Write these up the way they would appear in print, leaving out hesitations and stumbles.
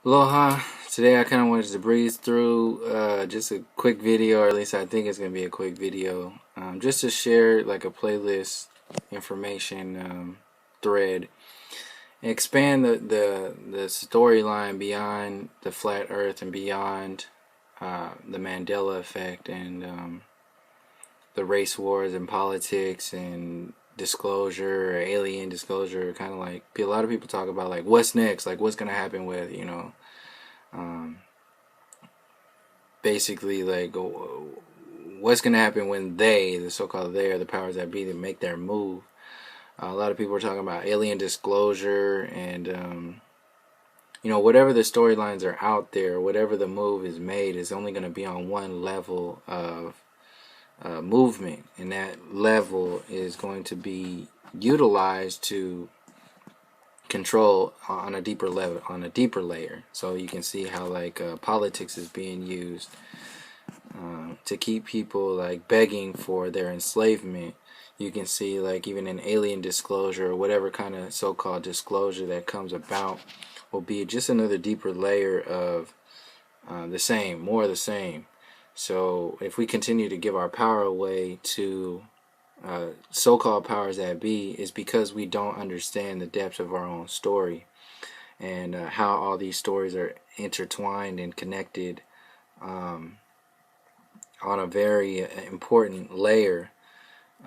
Aloha. Today I kind of wanted to breeze through just a quick video, or at least I think it's going to be a quick video, just to share like a playlist information thread, and expand the storyline beyond the flat Earth and beyond the Mandela Effect and the race wars and politics and disclosure or alien disclosure. Kind of like a lot of people talk about like what's next, like what's going to happen with basically like what's going to happen when the so-called they, or the powers that be, that make their move. A lot of people are talking about alien disclosure and whatever the storylines are out there, whatever the move is made is only going to be on one level of movement, and that level is going to be utilized to control on a deeper level, on a deeper layer. So you can see how like politics is being used to keep people like begging for their enslavement. You can see like even an alien disclosure or whatever kind of so-called disclosure that comes about will be just another deeper layer of the same, more of the same. So if we continue to give our power away to so-called powers that be, is because we don't understand the depths of our own story and how all these stories are intertwined and connected on a very important layer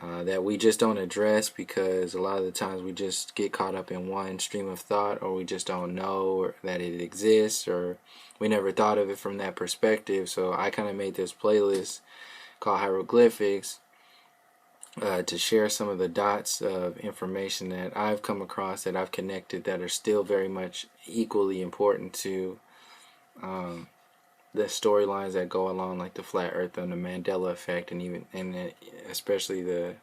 that we just don't address, because a lot of the times we just get caught up in one stream of thought, or we just don't know that it exists, or we never thought of it from that perspective. So I kind of made this playlist called Hieroglyphics to share some of the dots of information that I've come across, that I've connected, that are still very much equally important to the storylines that go along, like the flat Earth and the Mandela Effect, and especially the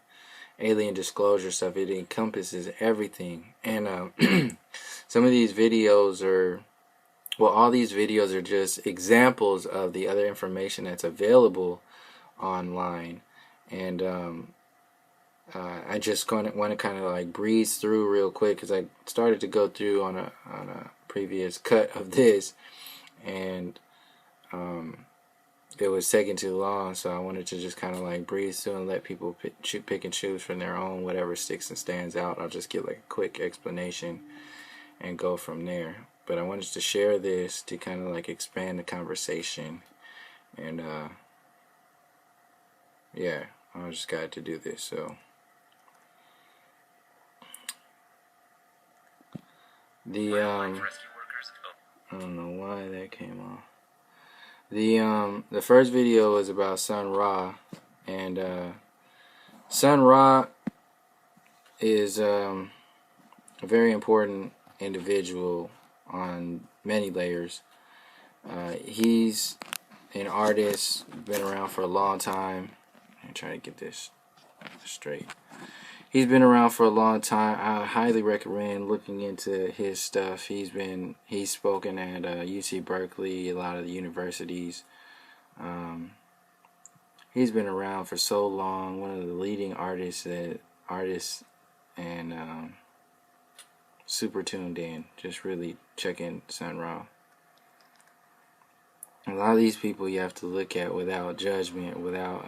alien disclosure stuff. It encompasses everything, and some of these videos are, well, all these videos are just examples of the other information that's available online, and I just want to kind of like breeze through real quick, because I started to go through on a previous cut of this, and it was taking too long, so I wanted to just kind of like breeze through and let people pick and choose from their own whatever sticks and stands out. I'll just give like a quick explanation and go from there. But I wanted to share this to kind of like expand the conversation, and yeah, I just got to do this. So I don't know why that came off. The first video was about Sun Ra, and Sun Ra is a very important individual on many layers. He's an artist, been around for a long time. I'm trying to get this straight. He's been around for a long time. I highly recommend looking into his stuff. He's spoken at UC Berkeley, a lot of the universities. He's been around for so long. One of the leading artists, and super tuned in. Just really checking Sun Ra. A lot of these people you have to look at without judgment, without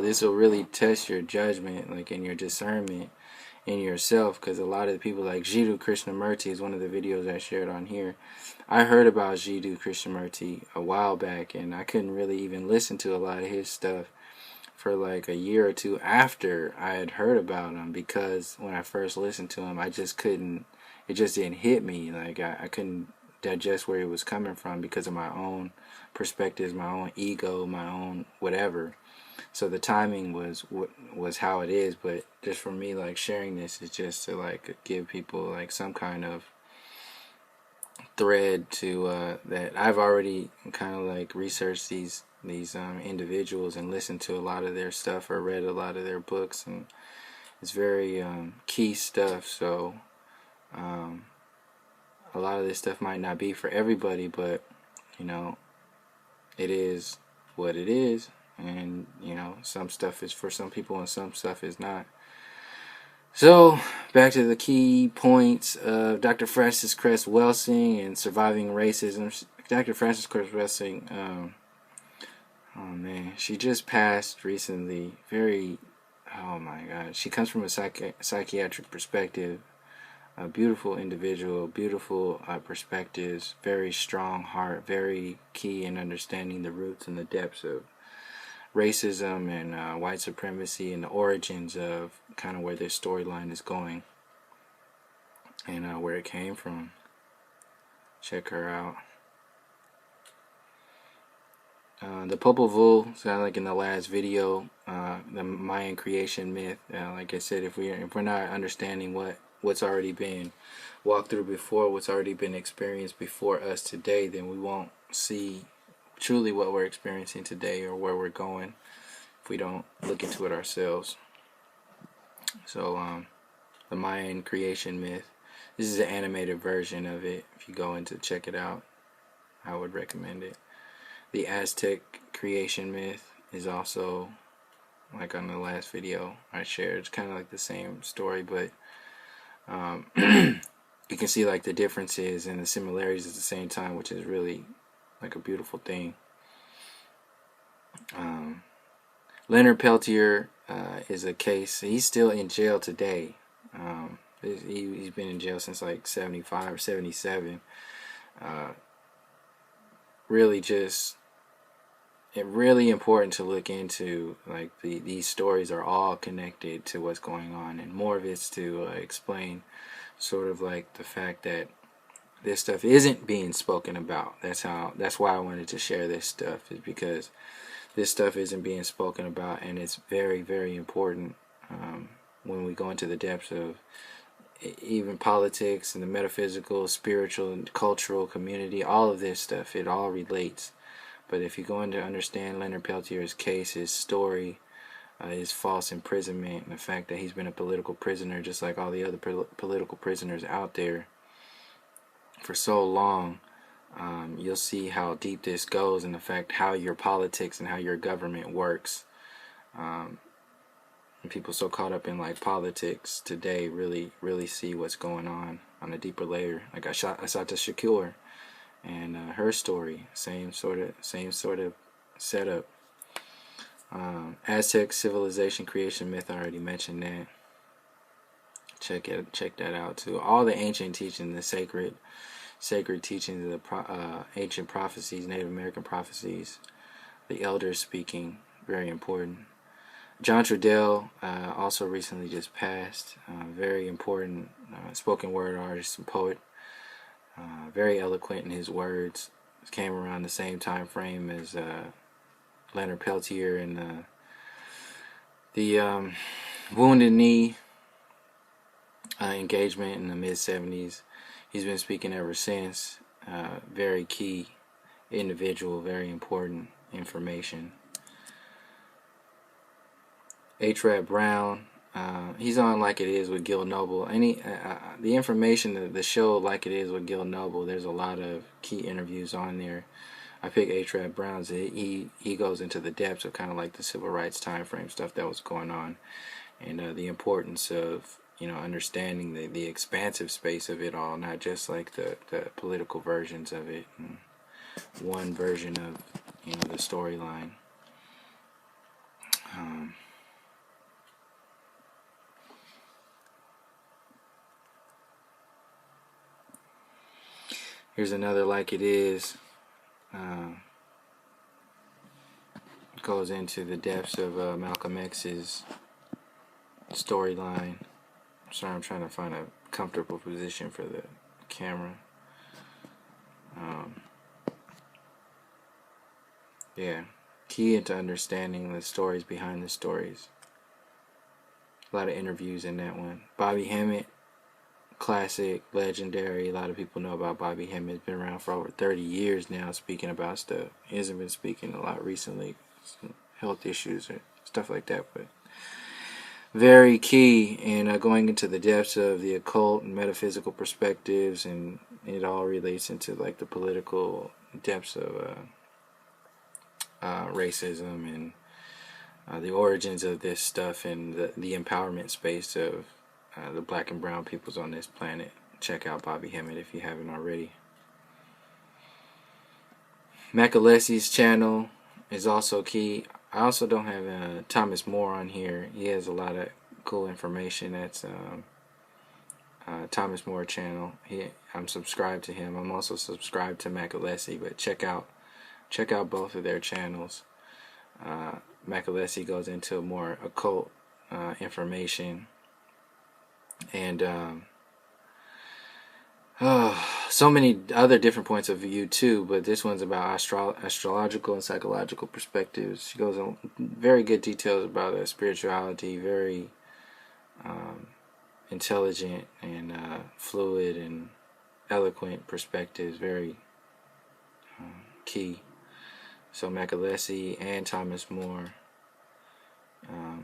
this will really test your judgment, like in your discernment in yourself, because a lot of the people like Jiddu Krishnamurti is one of the videos I shared on here. I heard about Jiddu Krishnamurti a while back, and I couldn't really even listen to a lot of his stuff for like a year or two after I had heard about him, because when I first listened to him, I just couldn't, it just didn't hit me. Like I couldn't digest where he was coming from because of my own perspectives, my own ego, my own whatever. So the timing was how it is. But just for me, like sharing this is just to like give people like some kind of thread to that I've already kind of like researched these individuals and listened to a lot of their stuff or read a lot of their books, and it's very key stuff. So a lot of this stuff might not be for everybody, but it is what it is, and some stuff is for some people and some stuff is not. So, back to the key points of Dr. Frances Cress Welsing and surviving racism. Dr. Frances Cress Welsing, oh man, she just passed recently. Oh my God. She comes from a psychiatric perspective. A beautiful individual, beautiful perspectives, very strong heart, very key in understanding the roots and the depths of racism and white supremacy and the origins of kind of where this storyline is going and where it came from. Check her out. The Popol Vuh, sound like in the last video, the Mayan creation myth. Like I said, if we're not understanding what's already been walked through before, what's already been experienced before us today, then we won't see truly what we're experiencing today or where we're going if we don't look into it ourselves. So, the Mayan creation myth. This is an animated version of it. If you go in to check it out, I would recommend it. The Aztec creation myth is also, like on the last video I shared, it's kind of like the same story, but you can see like the differences and the similarities at the same time, which is really like a beautiful thing. Leonard Peltier is a case. He's still in jail today. He's been in jail since like 75 or 77. Really just really important to look into. Like these stories are all connected to what's going on, and more of it's to explain sort of like the fact that this stuff isn't being spoken about. That's why I wanted to share this stuff, is because this stuff isn't being spoken about, and it's very, very important when we go into the depths of even politics and the metaphysical, spiritual, and cultural community. All of this stuff, it all relates. But if you go in to understand Leonard Peltier's case, his story, his false imprisonment, and the fact that he's been a political prisoner just like all the other political prisoners out there for so long, you'll see how deep this goes, and the fact how your politics and how your government works. And people so caught up in like politics today really see what's going on a deeper layer. Like Assata Shakur and her story, same sort of setup. Aztec civilization creation myth, I already mentioned that. Check that out too. All the ancient teachings, the sacred teachings of the ancient prophecies, Native American prophecies, the elders speaking, very important. John Trudell also recently just passed. Very important spoken word artist and poet. Very eloquent in his words. Came around the same time frame as Leonard Peltier and the Wounded Knee engagement in the mid-70s. He's been speaking ever since. Very key individual, very important information. H. Brown, he's on Like It Is with Gil Noble. The information, the show Like It Is with Gil Noble, there's a lot of key interviews on there. I pick H. Brown's. He goes into the depths of kind of like the civil rights time frame stuff that was going on, and the importance of understanding the expansive space of it all, not just like the political versions of it, and one version of the storyline. Here's another Like It Is. Goes into the depths of Malcolm X's storyline. Sorry, I'm trying to find a comfortable position for the camera. Yeah, key into understanding the stories behind the stories. A lot of interviews in that one. Bobby Hemmett, classic, legendary. A lot of people know about Bobby Hemmett. He's been around for over 30 years now, speaking about stuff. He hasn't been speaking a lot recently, some health issues or stuff like that, but very key in going into the depths of the occult and metaphysical perspectives, and it all relates into like the political depths of racism and the origins of this stuff, and the empowerment space of the black and brown peoples on this planet. Check out Bobby Hemmett if you haven't already. Macalessi's channel is also key. I also don't have Thomas More on here. He has a lot of cool information. That's Thomas More channel. I'm subscribed to him. I'm also subscribed to Macalessi, but check out both of their channels. Macalessi goes into more occult information, and so many other different points of view too, but this one's about astrological and psychological perspectives. She goes in very good details about spirituality, very intelligent and fluid and eloquent perspectives, very key. So Macalessi and Thomas More,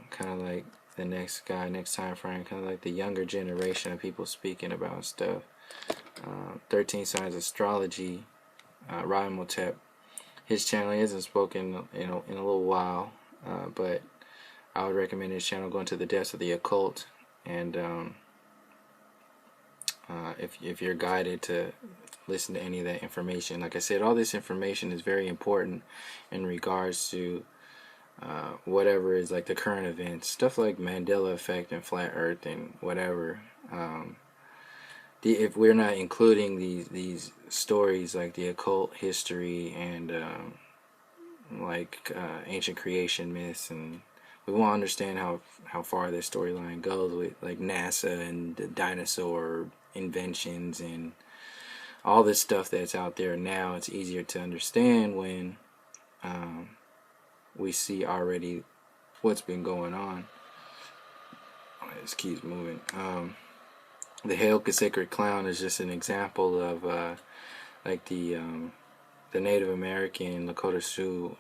kind of like the next time frame, kind of like the younger generation of people speaking about stuff. 13 Signs Astrology, Ryan Motep. His channel, he hasn't spoken in a little while, but I would recommend his channel, Going to the Depths of the Occult. And if you're guided to listen to any of that information, like I said, all this information is very important in regards to whatever is like the current events, stuff like Mandela Effect and Flat Earth and whatever. If we're not including these stories like the occult history and ancient creation myths, and we won't understand how far this storyline goes with like NASA and the dinosaur inventions and all this stuff that's out there now. It's easier to understand when we see already what's been going on. This keeps moving. The Hieroglyphics Sacred Clown is just an example of like the Native American Lakota Sioux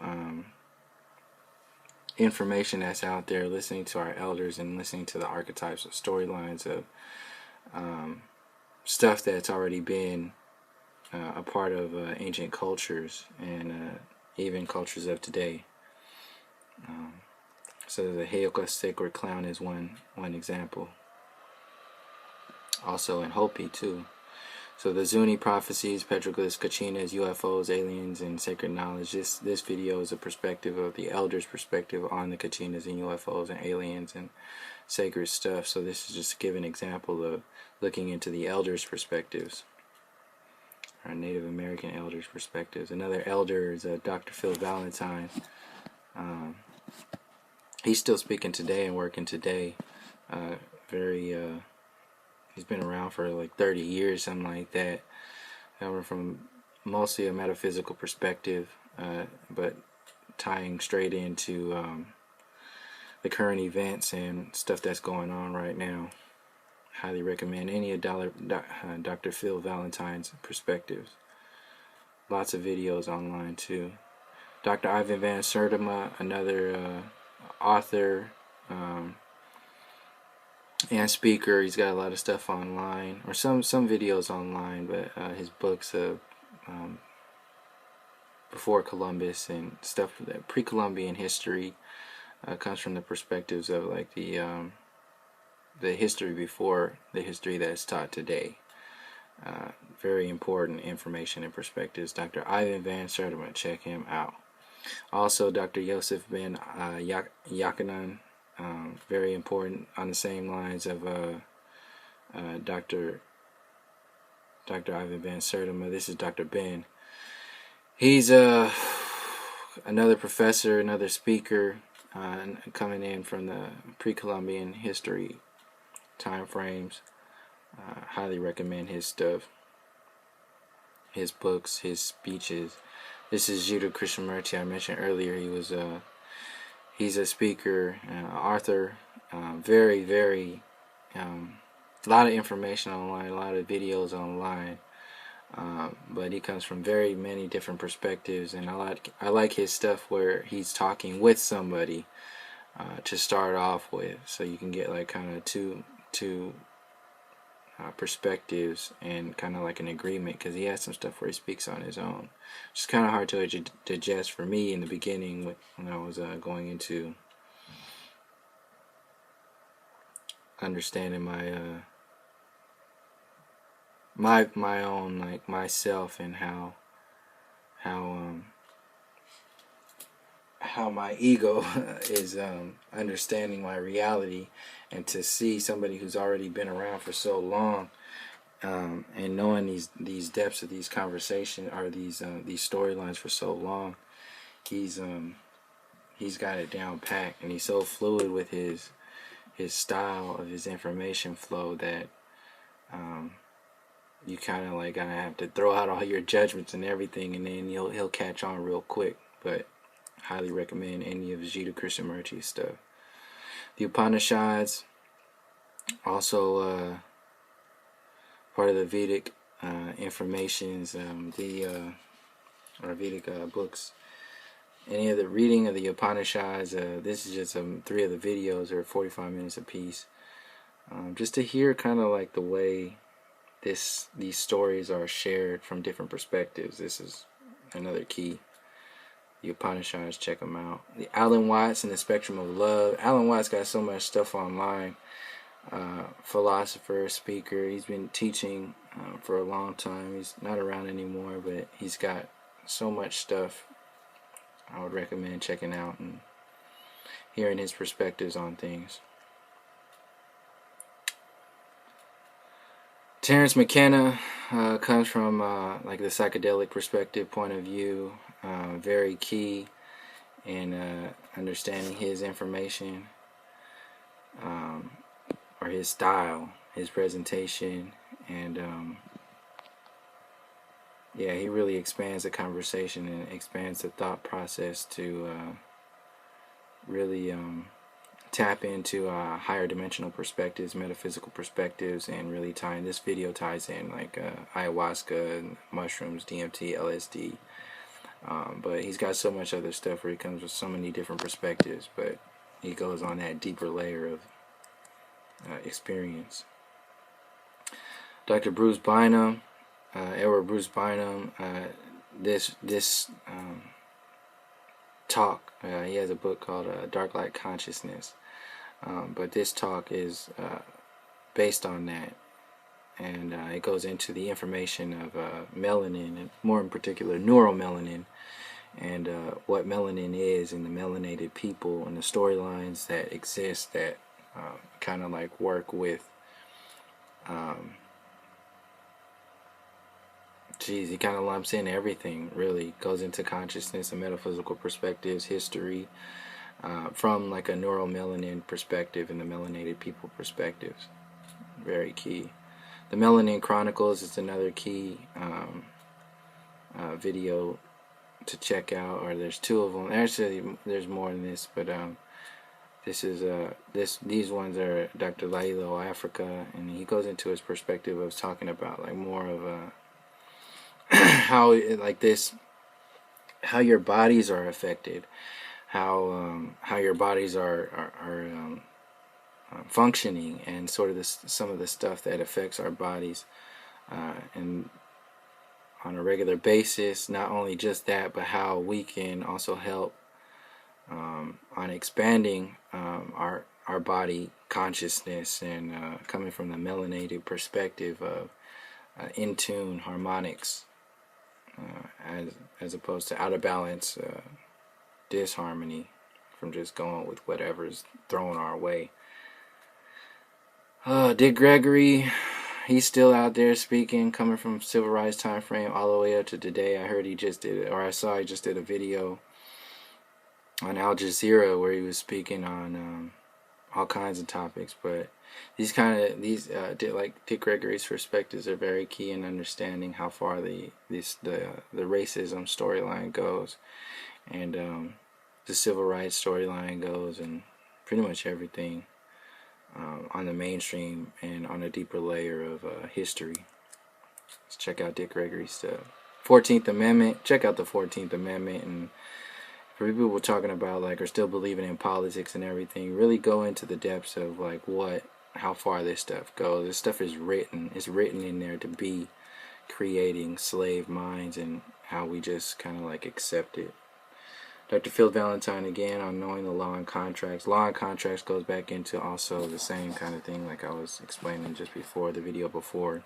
information that's out there, listening to our elders and listening to the archetypes of storylines of stuff that's already been a part of ancient cultures and even cultures of today. So the Hieroglyphics Sacred Clown is one example. Also in Hopi too. So the Zuni prophecies, petroglyphs, kachinas, UFOs, aliens, and sacred knowledge. This video is a perspective of the elders' perspective on the kachinas and UFOs and aliens and sacred stuff. So this is just to give an example of looking into the elders' perspectives, our Native American elders' perspectives. Another elder is Dr. Phil Valentine. He's still speaking today and working today. He's been around for like 30 years, something like that. From mostly a metaphysical perspective, but tying straight into the current events and stuff that's going on right now. Highly recommend any of Dr. Phil Valentine's perspectives. Lots of videos online too. Dr. Ivan Van Sertima, another author and speaker. He's got a lot of stuff online, or some videos online, but his books of before Columbus and stuff that pre-Columbian history comes from the perspectives of like the history before the history that's taught today. Very important information and perspectives. Dr. Ivan Van Sertima, check him out. Also, Dr. Yosef Ben Yakanan, very important, on the same lines of Dr. Ivan Van Sertima. This is Dr. Ben. He's another professor, another speaker, coming in from the pre-Columbian history time frames. Highly recommend his stuff, his books, his speeches. This is Judah Krishnamurti. I mentioned earlier he's a speaker, author, very a lot of information online, a lot of videos online, but he comes from very many different perspectives, and I like his stuff where he's talking with somebody to start off with, so you can get like kind of two perspectives and kind of like an agreement, because he has some stuff where he speaks on his own. It's kind of hard to digest for me in the beginning when I was going into understanding my own, like, myself, and how how my ego is understanding my reality, and to see somebody who's already been around for so long, and knowing these depths of these conversations, or these storylines for so long. He's got it down pat, and he's so fluid with his style of his information flow that you kind of like gonna have to throw out all your judgments and everything, and then he'll catch on real quick. But highly recommend any of Jiddu Krishnamurti's stuff. The Upanishads, also part of the Vedic informations, or Vedic books. Any of the reading of the Upanishads, this is just 3 of the videos, are 45 minutes a piece. Just to hear kind of like the way these stories are shared from different perspectives. This is another key. The Upanishads, check them out. The Alan Watts and the Spectrum of Love. Alan Watts got so much stuff online. Philosopher, speaker. He's been teaching for a long time. He's not around anymore, but he's got so much stuff I would recommend checking out and hearing his perspectives on things. Terence McKenna comes from like the psychedelic perspective point of view. Very key in understanding his information, or his style, his presentation, and yeah, he really expands the conversation and expands the thought process to really tap into higher dimensional perspectives, metaphysical perspectives, and really this video ties in like ayahuasca, mushrooms, DMT, LSD. But he's got so much other stuff where he comes with so many different perspectives, but he goes on that deeper layer of experience. Dr. Bruce Bynum, Edward Bruce Bynum, this talk, he has a book called Dark Light Consciousness, but this talk is based on that, and it goes into the information of melanin, and more in particular neuromelanin, and what melanin is, and the melanated people, and the storylines that exist that kind of like work with he kind of lumps in everything, really goes into consciousness and metaphysical perspectives, history, from like a neuromelanin perspective and the melanated people perspectives. Very key. The Melanin Chronicles is another key video to check out, or there's 2 of them. Actually, there's more than this, but this is these ones are Dr. Lailo Africa, and he goes into his perspective of talking about like more of a how your bodies are affected, how your bodies are functioning, and sort of some of the stuff that affects our bodies, and on a regular basis. Not only just that, but how we can also help on expanding our body consciousness, and coming from the melanated perspective of in tune harmonics, as opposed to out of balance disharmony from just going with whatever's thrown our way. Dick Gregory, he's still out there speaking, coming from civil rights time frame all the way up to today. I heard he just did, or I saw he just did a video on Al Jazeera where he was speaking on all kinds of topics. But these like Dick Gregory's perspectives are very key in understanding how far the racism storyline goes, and the civil rights storyline goes, and pretty much everything on the mainstream and on a deeper layer of history. Let's check out Dick Gregory's stuff. 14th Amendment. Check out the 14th Amendment. And for people talking about like, or still believing in politics and everything, really go into the depths of like how far this stuff goes. This stuff is written. It's written in there to be creating slave minds, and how we just kind of like accept it. Dr. Phil Valentine again on knowing the law and contracts. Law and contracts goes back into also the same kind of thing like I was explaining just before, the video before,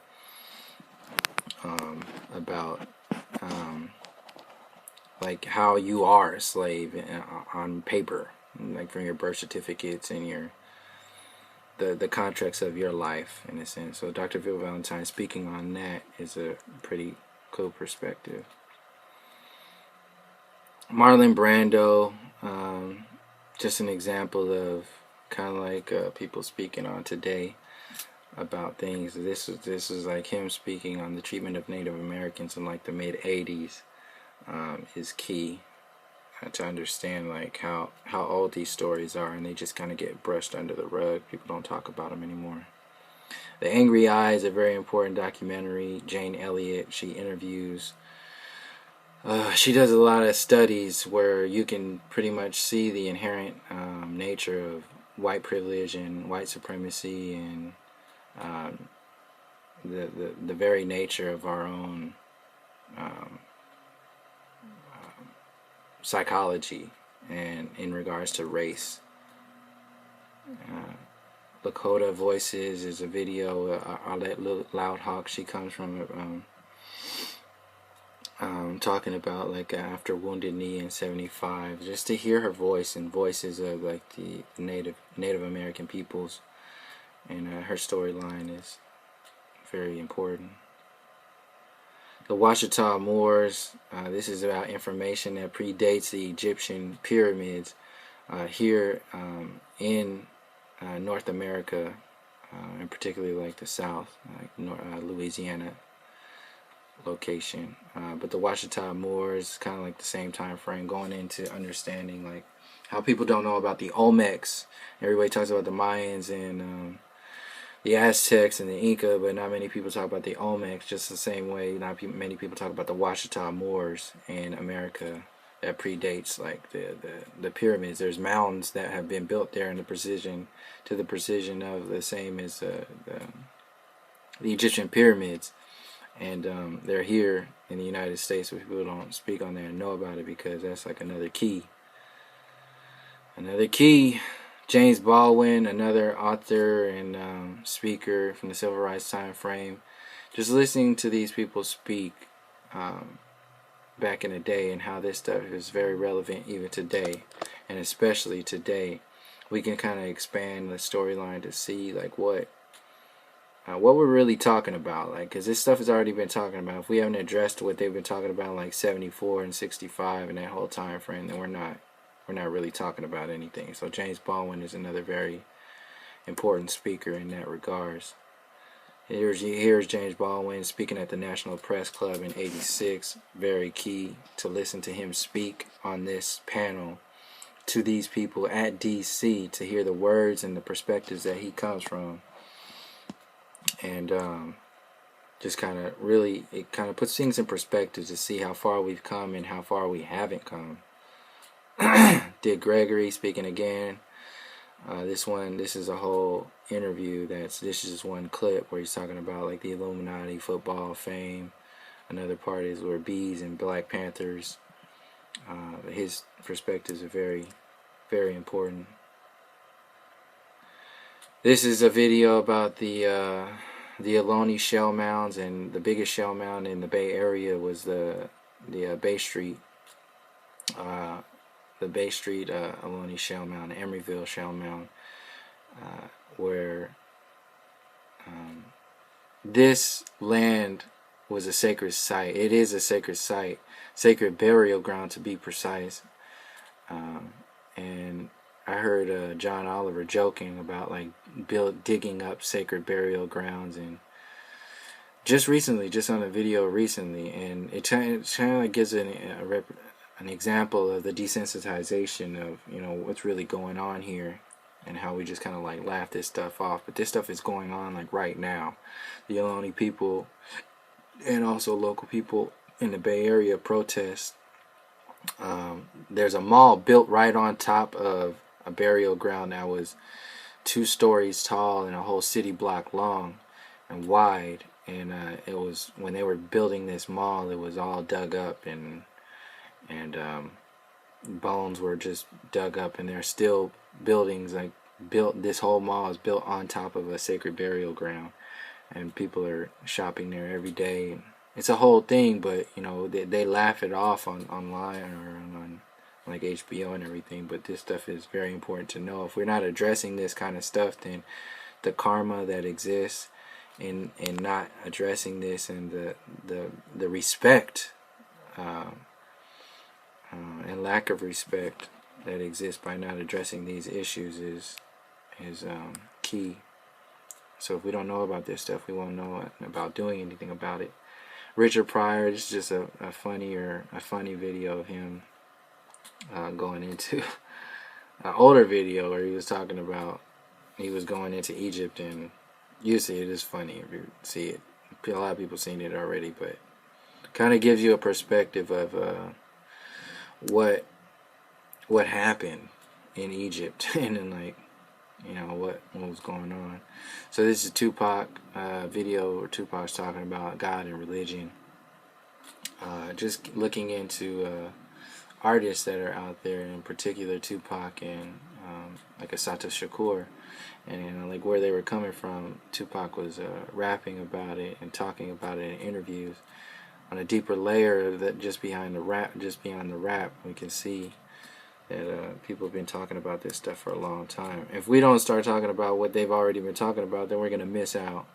about like how you are a slave on paper, like from your birth certificates and your the contracts of your life in a sense. So Dr. Phil Valentine speaking on that is a pretty cool perspective. Marlon Brando, just an example of kind of like people speaking on today about things. This is like him speaking on the treatment of Native Americans in like the mid 80s. Is key to understand like how old these stories are, and they just kind of get brushed under the rug. People don't talk about them anymore. The Angry Eye is a very important documentary. Jane Elliott, she interviews. She does a lot of studies where you can pretty much see the inherent nature of white privilege and white supremacy, and the very nature of our own psychology and in regards to race. Lakota Voices is a video. Arlette Loud Hawk, she comes from talking about like after Wounded Knee in '75, just to hear her voice and voices of like the Native American peoples, and her storyline is very important. The Washita Moors, this is about information that predates the Egyptian pyramids here in North America, and particularly like the South, like Louisiana location. But the Washita Moors, kind of like the same time frame, going into understanding like how people don't know about the Olmecs. Everybody talks about the Mayans and the Aztecs and the Inca, but not many people talk about the Olmecs, just the same way not many people talk about the Washita Moors in America that predates like the pyramids. There's mounds that have been built there in the precision of the same as the Egyptian pyramids, and they're here in the United States, but people don't speak on that and know about it because that's like another key. James Baldwin, another author and speaker from the civil rights time frame. Just listening to these people speak back in the day and how this stuff is very relevant even today, and especially today, we can kind of expand the storyline to see like what we're really talking about, like, because this stuff has already been talking about. If we haven't addressed what they've been talking about like 74 and 65 and that whole time frame, then we're not really talking about anything. So James Baldwin is another very important speaker in that regards. Here's James Baldwin speaking at the National Press Club in '86. Very key to listen to him speak on this panel to these people at DC, to hear the words and the perspectives that he comes from. And just kind of really, it kind of puts things in perspective to see how far we've come and how far we haven't come. Dick Gregory speaking again. This is a whole interview. This is just one clip where he's talking about like the Illuminati, football, fame. Another part is where bees and Black Panthers. His perspectives are very, very important. This is a video about the Ohlone shell mounds, and the biggest shell mound in the Bay Area was the Bay Street. The Bay Street Ohlone shell mound, the Emeryville shell mound, where this land was a sacred site. It is a sacred site, sacred burial ground to be precise. And I heard John Oliver joking about like digging up sacred burial grounds, and just on a video recently, and it kind of like gives an example of the desensitization of what's really going on here, and how we just kind of like laugh this stuff off. But this stuff is going on like right now. The Ohlone people and also local people in the Bay Area protest. There's a mall built right on top of a burial ground that was 2 stories tall and a whole city block long and wide. And it was, when they were building this mall, it was all dug up and bones were just dug up, and there are still buildings like built. This whole mall is built on top of a sacred burial ground, and people are shopping there every day. It's a whole thing, but you know they laugh it off on online or on like HBO and everything. But this stuff is very important to know. If we're not addressing this kind of stuff, then the karma that exists in not addressing this, and the respect and lack of respect that exists by not addressing these issues is key. So if we don't know about this stuff, we won't know about doing anything about it. Richard Pryor, this is just a funny video of him going into an older video where he was talking about he was going into Egypt, and you see it is funny if you see it. A lot of people seen it already, but kind of gives you a perspective of what happened in Egypt and then like what was going on. So this is Tupac video where Tupac's talking about God and religion. Just looking into artists that are out there, in particular Tupac and like Assata Shakur, and like where they were coming from. Tupac was rapping about it and talking about it in interviews. On a deeper layer, that just beyond the rap, we can see that people have been talking about this stuff for a long time. If we don't start talking about what they've already been talking about, then we're going to miss out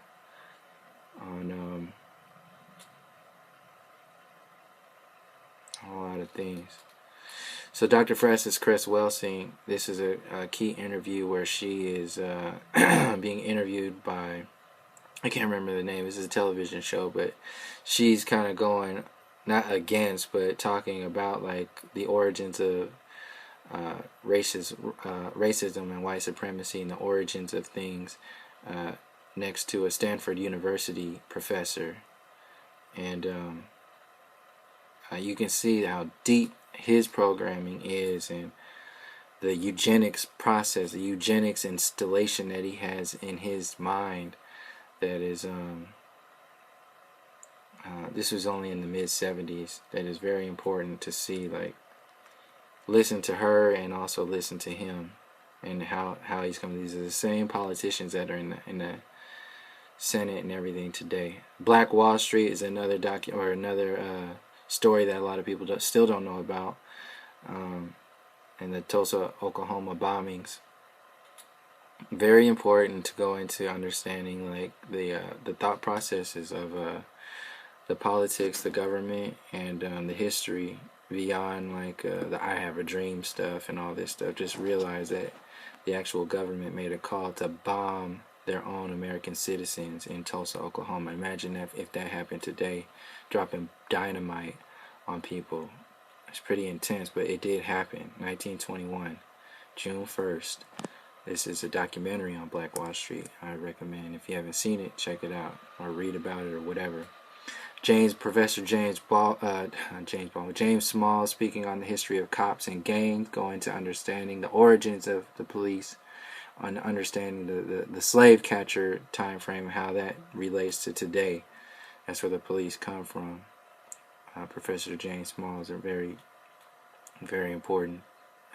on a lot of things. So Dr. Frances Cress Welsing, this is a key interview where she is being interviewed by, I can't remember the name, this is a television show, but she's kind of going, not against, but talking about like the origins of racism and white supremacy, and the origins of things next to a Stanford University professor. And you can see how deep his programming is, and the eugenics process, the eugenics installation that he has in his mind. That is, this was only in the mid-70s. That is very important to see. Like, listen to her and also listen to him, and how he's coming. These are the same politicians that are in the Senate and everything today. Black Wall Street is another story that a lot of people still don't know about, and the Tulsa, Oklahoma bombings. Very important to go into understanding like the thought processes of the politics, the government, and the history beyond like the I Have a Dream stuff and all this stuff. Just realize that the actual government made a call to bomb their own American citizens in Tulsa, Oklahoma. Imagine if that happened today, dropping dynamite on people. It's pretty intense, but it did happen. 1921, June 1st. This is a documentary on Black Wall Street. I recommend, if you haven't seen it, check it out or read about it or whatever. Professor James Small, speaking on the history of cops and gangs, going to understanding the origins of the police, on understanding the slave catcher time frame, how that relates to today. That's where the police come from. Professor James Small is very, very important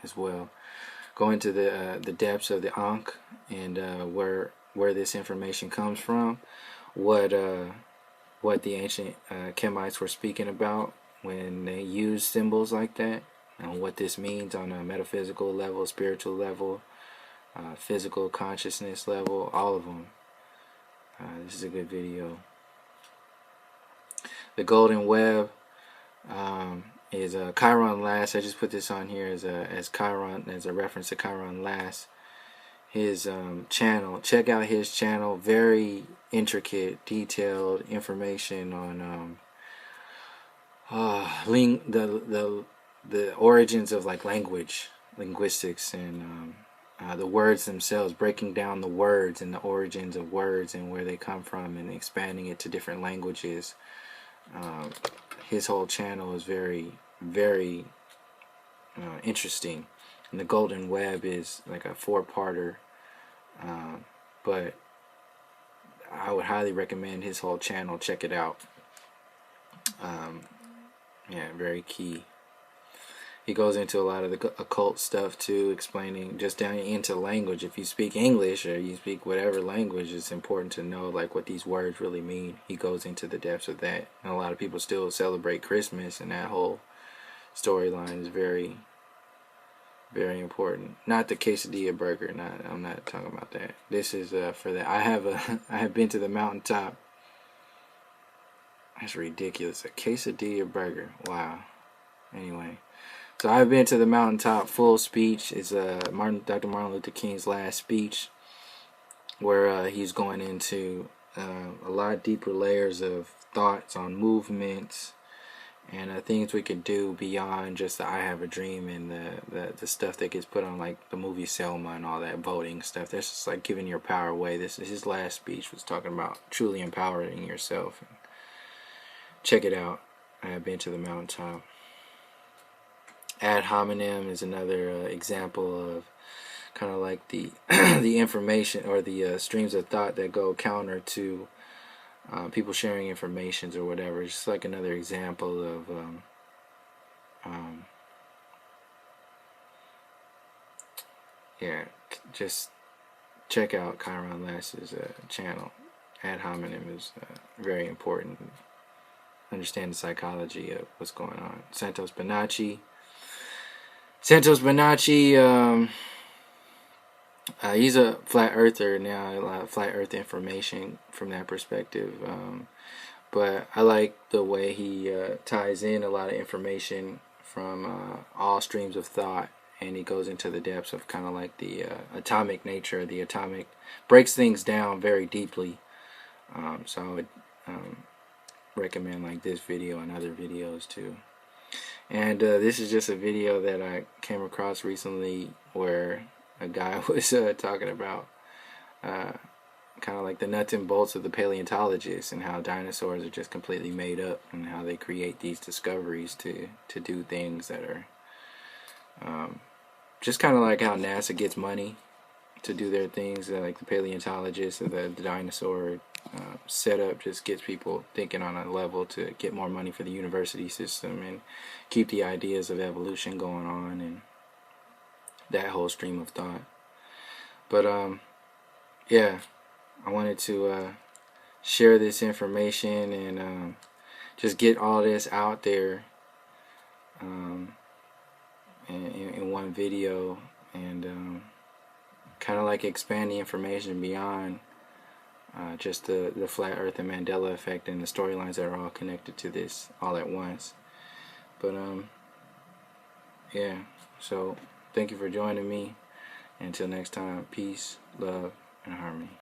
as well. Go into the depths of the Ankh and where this information comes from, what the ancient Kemites were speaking about when they used symbols like that, and what this means on a metaphysical level, spiritual level, physical consciousness level, all of them. This is a good video. The Golden Web is Chiron Last. I just put this on here as Chiron, as a reference to Chiron Last. His channel. Check out his channel. Very intricate, detailed information on the origins of like linguistics, and the words themselves, breaking down the words and the origins of words and where they come from, and expanding it to different languages. His whole channel is very, very interesting, and the Golden Web is like a 4-parter, but I would highly recommend his whole channel. Check it out. Yeah, very key. He goes into a lot of the occult stuff too, explaining just down into language. If you speak English or you speak whatever language, it's important to know like what these words really mean. He goes into the depths of that. And a lot of people still celebrate Christmas, and that whole storyline is very, very important. Not the quesadilla burger. I'm not talking about that. This is for that. I have been to the mountaintop. That's ridiculous. A quesadilla burger. Wow. Anyway. So I've been to the mountaintop. Full speech. It's Dr. Martin Luther King's last speech, where he's going into a lot deeper layers of thoughts on movements and things we could do beyond just the I Have a Dream and the stuff that gets put on like the movie Selma and all that voting stuff. That's just like giving your power away. This is his last speech, was talking about truly empowering yourself. Check it out. I have been to the mountaintop. Ad hominem is another example of kind of like the the information or the streams of thought that go counter to people sharing informations or whatever. It's just like another example of just check out Chiron Lass's channel. Ad hominem is very important. Understand the psychology of what's going on. Santos Bonacci, he's a flat earther now. A lot of flat earth information from that perspective. But I like the way he ties in a lot of information from all streams of thought, and he goes into the depths of kind of like the atomic nature. The atomic breaks things down very deeply. So I would recommend like this video and other videos too. And this is just a video that I came across recently where a guy was talking about kind of like the nuts and bolts of the paleontologists and how dinosaurs are just completely made up and how they create these discoveries to do things that are just kind of like how NASA gets money to do their things. Like the paleontologists or the dinosaur setup just gets people thinking on a level to get more money for the university system and keep the ideas of evolution going on and that whole stream of thought. But yeah, I wanted to share this information and just get all this out there in one video and kind of like expand the information beyond just the flat earth and Mandela effect and the storylines that are all connected to this all at once. But yeah, so thank you for joining me. Until next time, peace, love, and harmony.